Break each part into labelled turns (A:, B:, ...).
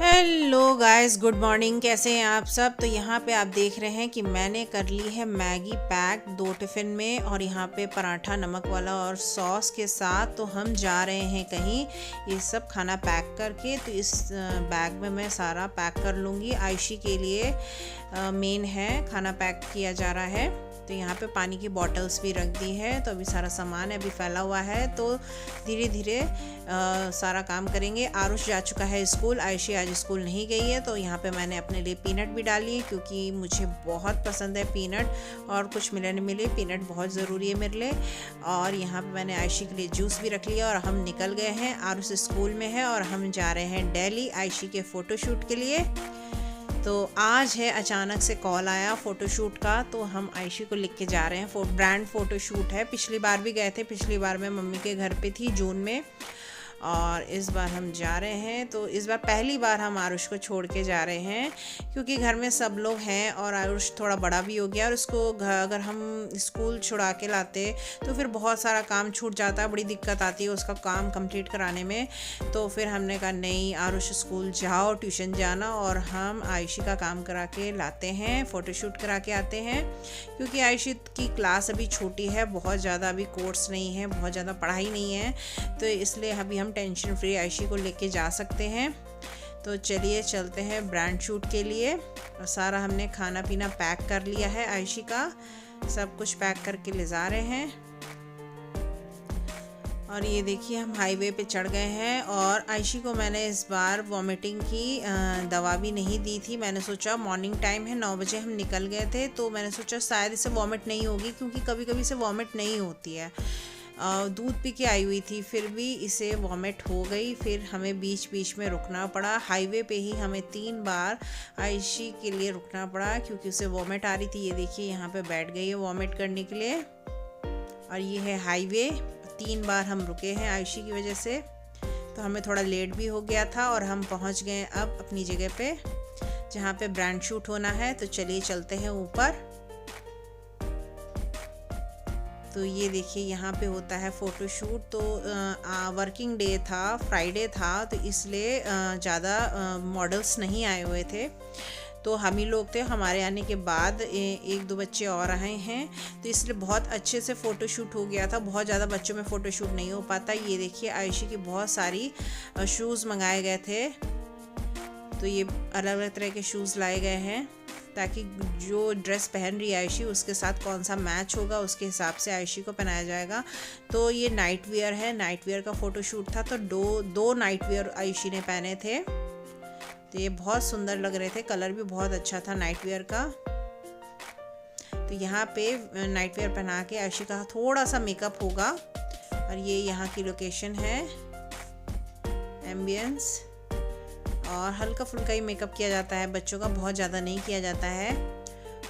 A: Hello guys, good morning. कैसे हैं आप सब। तो यहाँ पे आप देख रहे हैं कि मैंने कर ली है मैगी पैक 2 टिफ़िन में, और यहाँ पे पराठा नमक वाला और सॉस के साथ। तो हम जा रहे हैं कहीं ये सब खाना पैक करके। तो इस बैग में मैं सारा पैक कर लूँगी। आयशी के लिए मेन है खाना पैक किया जा रहा है। तो यहाँ पे पानी की बॉटल्स भी रख दी है। तो अभी सारा सामान अभी फैला हुआ है, तो धीरे धीरे सारा काम करेंगे। आरुष जा चुका है स्कूल, आयशी आज स्कूल नहीं गई है। तो यहाँ पे मैंने अपने लिए पीनट भी डाली है, क्योंकि मुझे बहुत पसंद है पीनट, और कुछ मिले न मिले पीनट बहुत ज़रूरी है मेरे लिए। और यहाँ पे मैंने आयशी के लिए जूस भी रख लिया, और हम निकल गए हैं। आरुष स्कूल में है और हम जा रहे हैं दिल्ली आयशी के फ़ोटोशूट के लिए। तो आज है, अचानक से कॉल आया फ़ोटोशूट का, तो हम आयशी को लिख के जा रहे हैं। ब्रांड फ़ोटोशूट है। पिछली बार भी गए थे, पिछली बार मैं मम्मी के घर पे थी जून में, और इस बार हम जा रहे हैं। तो इस बार पहली बार हम आरुष को छोड़ के जा रहे हैं, क्योंकि घर में सब लोग हैं और आरुष थोड़ा बड़ा भी हो गया। और उसको अगर हम स्कूल छुड़ा के लाते तो फिर बहुत सारा काम छूट जाता है, बड़ी दिक्कत आती है उसका काम कंप्लीट कराने में। तो फिर हमने कहा नहीं, आरुष स्कूल जाओ, ट्यूशन जाना, और हम आयशी का काम करा के लाते हैं, फ़ोटोशूट करा के आते हैं। क्योंकि आयशी की क्लास अभी छोटी है, बहुत ज़्यादा अभी कोर्स नहीं है, बहुत ज़्यादा पढ़ाई नहीं है, तो इसलिए अभी हम टेंशन फ्री आयशी को लेके जा सकते हैं। तो चलिए चलते हैं ब्रांड शूट के लिए। और सारा हमने खाना पीना पैक कर लिया है, आयशी का सब कुछ पैक करके ले जा रहे हैं। और ये देखिए हम हाईवे पे चढ़ गए हैं। और आयशी को मैंने इस बार वॉमिटिंग की दवा भी नहीं दी थी। मैंने सोचा मॉर्निंग टाइम है, 9 बजे हम निकल गए थे, तो मैंने सोचा शायद इसे वॉमिट नहीं होगी, क्योंकि कभी कभी इसे वॉमिट नहीं होती है। दूध पी के आई हुई थी, फिर भी इसे वॉमिट हो गई। फिर हमें बीच बीच में रुकना पड़ा। हाईवे पे ही हमें 3 बार आयशी के लिए रुकना पड़ा, क्योंकि उसे वॉमिट आ रही थी। ये देखिए यहाँ पे बैठ गई है वॉमिट करने के लिए। और ये है हाईवे, 3 बार हम रुके हैं आयशी की वजह से। तो हमें थोड़ा लेट भी हो गया था, और हम पहुँच गए अब अपनी जगह पे, जहाँ पे ब्रांड शूट होना है। तो चलिए चलते हैं ऊपर। तो ये देखिए यहाँ पे होता है फ़ोटोशूट। तो वर्किंग डे था, फ्राइडे था, तो इसलिए ज़्यादा मॉडल्स नहीं आए हुए थे। तो हम ही लोग थे। हमारे आने के बाद 1-2 बच्चे और आए हैं, तो इसलिए बहुत अच्छे से फ़ोटोशूट हो गया था। बहुत ज़्यादा बच्चों में फ़ोटोशूट नहीं हो पाता। ये देखिए आयशी की बहुत सारी शूज़ मंगाए गए थे। तो ये अलग अलग तरह के शूज़ लाए गए हैं, ताकि जो ड्रेस पहन रही है आयशी उसके साथ कौन सा मैच होगा, उसके हिसाब से आयशी को पहनाया जाएगा। तो ये नाइट वियर है, नाइट वियर का फ़ोटोशूट था। तो दो नाइट वियर आयशी ने पहने थे। तो ये बहुत सुंदर लग रहे थे, कलर भी बहुत अच्छा था नाइट वियर का। तो यहाँ पे नाइट वियर पहना के आयशी का थोड़ा सा मेकअप होगा। और ये यहाँ की लोकेशन है, एम्बियंस। और हल्का फुल्का ही मेकअप किया जाता है बच्चों का, बहुत ज़्यादा नहीं किया जाता है।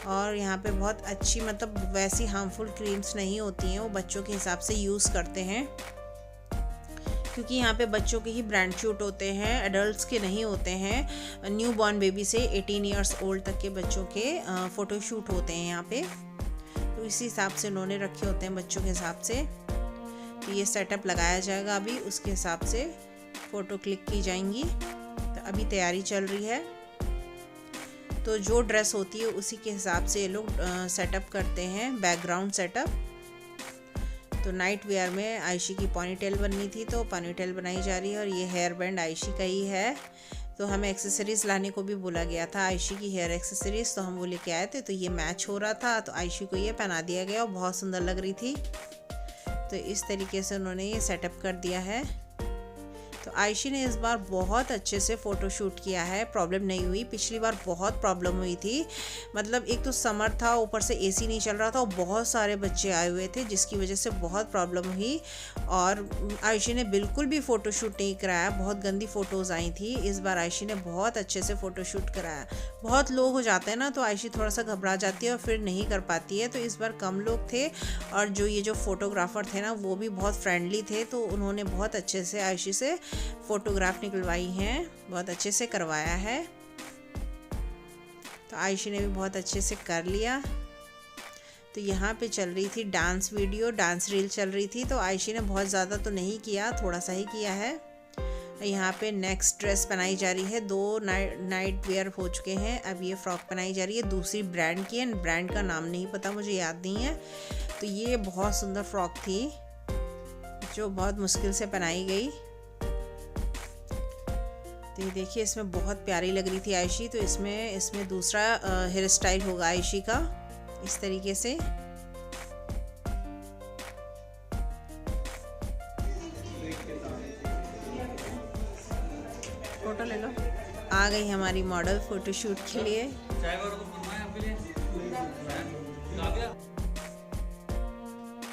A: और यहाँ पे बहुत अच्छी, मतलब वैसी हार्मफुल क्रीम्स नहीं होती हैं, वो बच्चों के हिसाब से यूज़ करते हैं, क्योंकि यहाँ पे बच्चों के ही ब्रांड शूट होते हैं, एडल्ट्स के नहीं होते हैं। न्यू बॉर्न बेबी से 18 ईयर्स ओल्ड तक के बच्चों के फ़ोटो शूट होते हैं यहाँ पे। तो इसी हिसाब से उन्होंने रखे होते हैं बच्चों के हिसाब से। तो ये सेटअप लगाया जाएगा अभी, उसके हिसाब से फ़ोटो क्लिक की जाएंगी। तो अभी तैयारी चल रही है। तो जो ड्रेस होती है उसी के हिसाब से ये लोग सेटअप करते हैं, बैकग्राउंड सेटअप। तो नाइट वेयर में आयशी की पोनीटेल बननी थी, तो पोनीटेल बनाई जा रही है। और ये हेयर बैंड आयशी का ही है। तो हमें एक्सेसरीज़ लाने को भी बोला गया था, आयशी की हेयर एक्सेसरीज़, तो हम वो लेके आए थे। तो ये मैच हो रहा था, तो आयशी को ये पहना दिया गया और बहुत सुंदर लग रही थी। तो इस तरीके से उन्होंने ये सेटअप कर दिया है। तो आयशी ने इस बार बहुत अच्छे से फ़ोटो शूट किया है, प्रॉब्लम नहीं हुई। पिछली बार बहुत प्रॉब्लम हुई थी, मतलब एक तो समर था, ऊपर से एसी नहीं चल रहा था, और बहुत सारे बच्चे आए हुए थे, जिसकी वजह से बहुत प्रॉब्लम हुई। और आयशी ने बिल्कुल भी फ़ोटो शूट नहीं कराया, बहुत गंदी फ़ोटोज़ आई थी। इस बार आयशी ने बहुत अच्छे से फ़ोटो शूट कराया। बहुत लोग हो जाते हैं ना, तो आयशी थोड़ा सा घबरा जाती है और फिर नहीं कर पाती है। तो इस बार कम लोग थे, और जो फ़ोटोग्राफ़र थे ना, वो भी बहुत फ्रेंडली थे। तो उन्होंने बहुत अच्छे से आयशी से फ़ोटोग्राफ निकलवाई हैं, बहुत अच्छे से करवाया है। तो आयशी ने भी बहुत अच्छे से कर लिया। तो यहाँ पे चल रही थी डांस वीडियो, डांस रील चल रही थी। तो आयशी ने बहुत ज़्यादा तो नहीं किया, थोड़ा सा ही किया है। यहाँ पे नेक्स्ट ड्रेस बनाई जा रही है। 2 नाइट वेयर हो चुके हैं, अब ये फ्रॉक बनाई जा रही है दूसरी ब्रांड की है। ब्रांड का नाम नहीं पता, मुझे याद नहीं है। तो ये बहुत सुंदर फ्रॉक थी जो बहुत मुश्किल से बनाई गई। तो ये देखिए, इसमें बहुत प्यारी लग रही थी आयशी। तो इसमें दूसरा हेयर स्टाइल होगा आयशी का, इस तरीके से। फोटो ले लो। आ गई हमारी मॉडल फोटोशूट के लिए।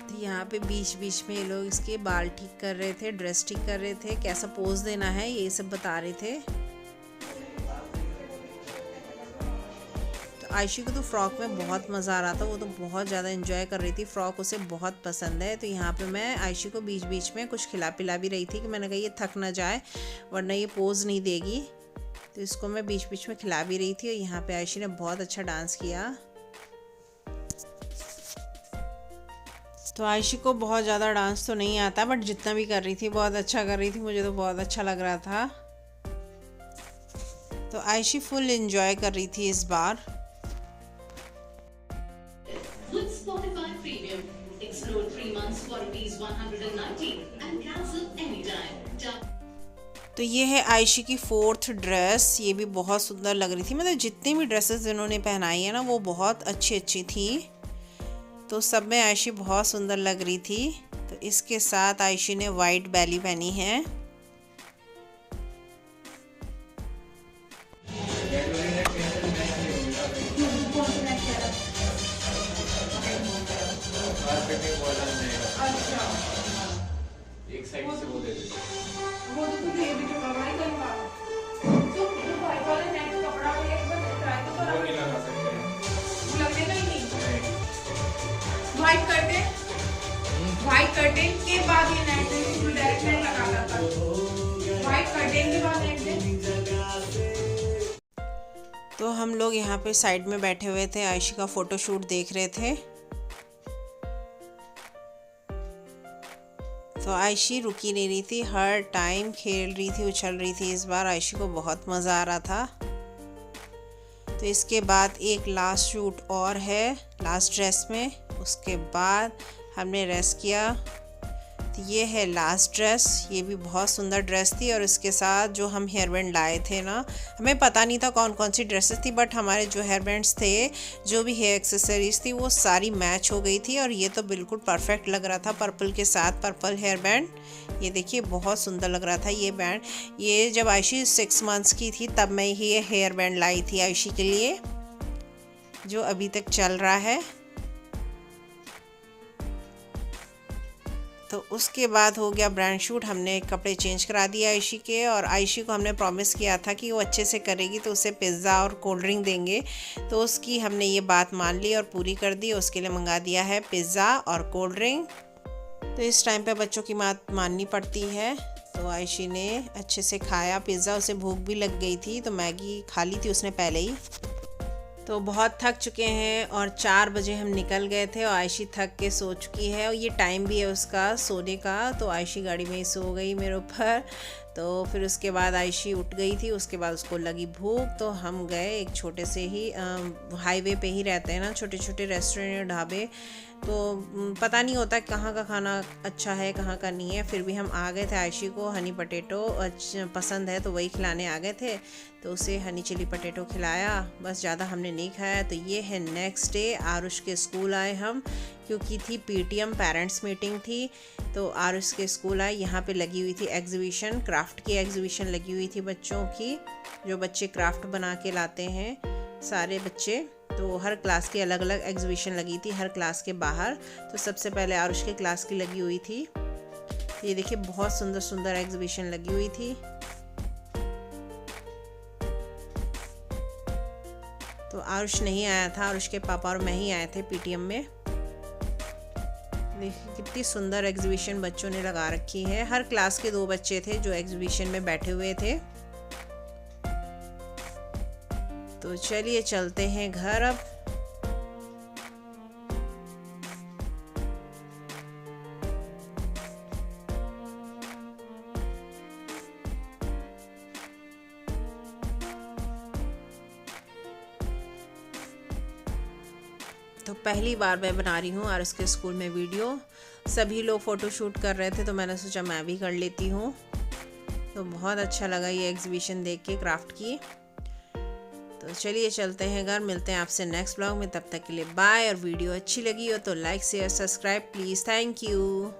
A: तो यहाँ पे बीच बीच में ये लोग इसके बाल ठीक कर रहे थे, ड्रेस ठीक कर रहे थे, कैसा पोज देना है ये सब बता रहे थे। तो आयशी को तो फ्रॉक में बहुत मज़ा आ रहा था, वो तो बहुत ज़्यादा एंजॉय कर रही थी। फ्रॉक उसे बहुत पसंद है। तो यहाँ पे मैं आयशी को बीच बीच में कुछ खिला पिला भी रही थी कि मैंने कहा ये थक ना जाए वरना ये पोज नहीं देगी। तो इसको मैं बीच बीच में खिला भी रही थी। और यहाँ पे आयशी ने बहुत अच्छा डांस किया। तो आयशी को बहुत ज़्यादा डांस तो नहीं आता, बट जितना भी कर रही थी बहुत अच्छा कर रही थी, मुझे तो बहुत अच्छा लग रहा था। तो आयशी फुल एंजॉय कर रही थी इस बार। तो ये है आयशी की 4th ड्रेस। ये भी बहुत सुंदर लग रही थी, मतलब जितनी भी ड्रेसेस इन्होंने पहनाई है ना वो बहुत अच्छी अच्छी थी। तो सब में आयशी बहुत सुंदर लग रही थी। तो इसके साथ आयशी ने वाइट बैली पहनी है।
B: एक साइड से वो दे देते
C: वो तो तुझे ये भी तो करना ही करेगा। तो भाई वाले नेक्स्ट कपड़ा भी एक बार ट्राई तो करा,
B: वो नहीं लगा सकते,
C: लगेगा ही नहीं। व्हाइट कर्टेन के बाद ये नेट से डायरेक्ट नेट लगा था। व्हाइट कर्टेन के बाद नेट से।
A: तो हम लोग यहाँ पे साइड में बैठे हुए थे, आयशी का फोटोशूट देख रहे थे। तो आयशी रुकी नहीं रही थी, हर टाइम खेल रही थी, उछल रही थी। इस बार आयशी को बहुत मज़ा आ रहा था। तो इसके बाद एक लास्ट शूट और है लास्ट ड्रेस में, उसके बाद हमने रेस्ट किया। तो ये है लास्ट ड्रेस, ये भी बहुत सुंदर ड्रेस थी। और इसके साथ जो हम हेयर बैंड लाए थे ना, हमें पता नहीं था कौन कौन सी ड्रेसेस थी, बट हमारे जो हेयर बैंड्स थे, जो भी हेयर एक्सेसरीज थी, वो सारी मैच हो गई थी। और ये तो बिल्कुल परफेक्ट लग रहा था पर्पल के साथ, पर्पल हेयर बैंड। ये देखिए बहुत सुंदर लग रहा था ये बैंड। ये जब आयशी 6 मंथ्स की थी तब मैं ये हेयर बैंड लाई थी आयशी के लिए, जो अभी तक चल रहा है। तो उसके बाद हो गया ब्रांड शूट। हमने कपड़े चेंज करा दिए आयशी के, और आयशी को हमने प्रॉमिस किया था कि वो अच्छे से करेगी तो उसे पिज़्ज़ा और कोल्ड ड्रिंक देंगे। तो उसकी हमने ये बात मान ली और पूरी कर दी। उसके लिए मंगा दिया है पिज़्ज़ा और कोल्ड ड्रिंक। तो इस टाइम पे बच्चों की बात माननी पड़ती है। तो आयशी ने अच्छे से खाया पिज़्ज़ा, उसे भूख भी लग गई थी, तो मैगी खा ली थी उसने पहले ही। तो बहुत थक चुके हैं और 4 बजे हम निकल गए थे और आयशी थक के सो चुकी है। और ये टाइम भी है उसका सोने का, तो आयशी गाड़ी में ही सो गई मेरे ऊपर। तो फिर उसके बाद आयशी उठ गई थी, उसके बाद उसको लगी भूख, तो हम गए एक छोटे से ही हाईवे पे ही रहते हैं ना छोटे छोटे रेस्टोरेंट ढाबे, तो पता नहीं होता कहाँ का खाना अच्छा है कहाँ का नहीं है। फिर भी हम आ गए थे, आयशी को हनी पटेटो पसंद है तो वही खिलाने आ गए थे। तो उसे हनी चिली पटेटो खिलाया, बस ज़्यादा हमने नहीं खाया। तो ये है नेक्स्ट डे, आरुष के स्कूल आए हम, क्योंकि थी पीटीएम पेरेंट्स मीटिंग थी। तो आरुष के स्कूल आए, यहाँ पे लगी हुई थी एग्जीबिशन, क्राफ्ट की एग्जीबिशन लगी हुई थी बच्चों की, जो बच्चे क्राफ्ट बना के लाते हैं सारे बच्चे। तो हर क्लास की अलग अलग एग्जीबिशन लगी थी हर क्लास के बाहर। तो सबसे पहले आरुष के क्लास की लगी हुई थी। तो ये देखिए बहुत सुंदर सुंदर एग्जीबिशन लगी हुई थी। तो आरुष नहीं आया था, आरुष के पापा और मैं ही आए थे पीटीएम में। देखिए कितनी सुंदर एग्जीबिशन बच्चों ने लगा रखी है। हर क्लास के 2 बच्चे थे जो एग्जीबिशन में बैठे हुए थे। तो चलिए चलते हैं घर अब। तो पहली बार मैं बना रही हूँ और इसके स्कूल में वीडियो, सभी लोग फ़ोटो शूट कर रहे थे तो मैंने सोचा मैं भी कर लेती हूँ। तो बहुत अच्छा लगा ये एग्जीबिशन देख के क्राफ्ट की। तो चलिए चलते हैं घर, मिलते हैं आपसे नेक्स्ट ब्लॉग में। तब तक के लिए बाय। और वीडियो अच्छी लगी हो तो like share subscribe please. Thank you.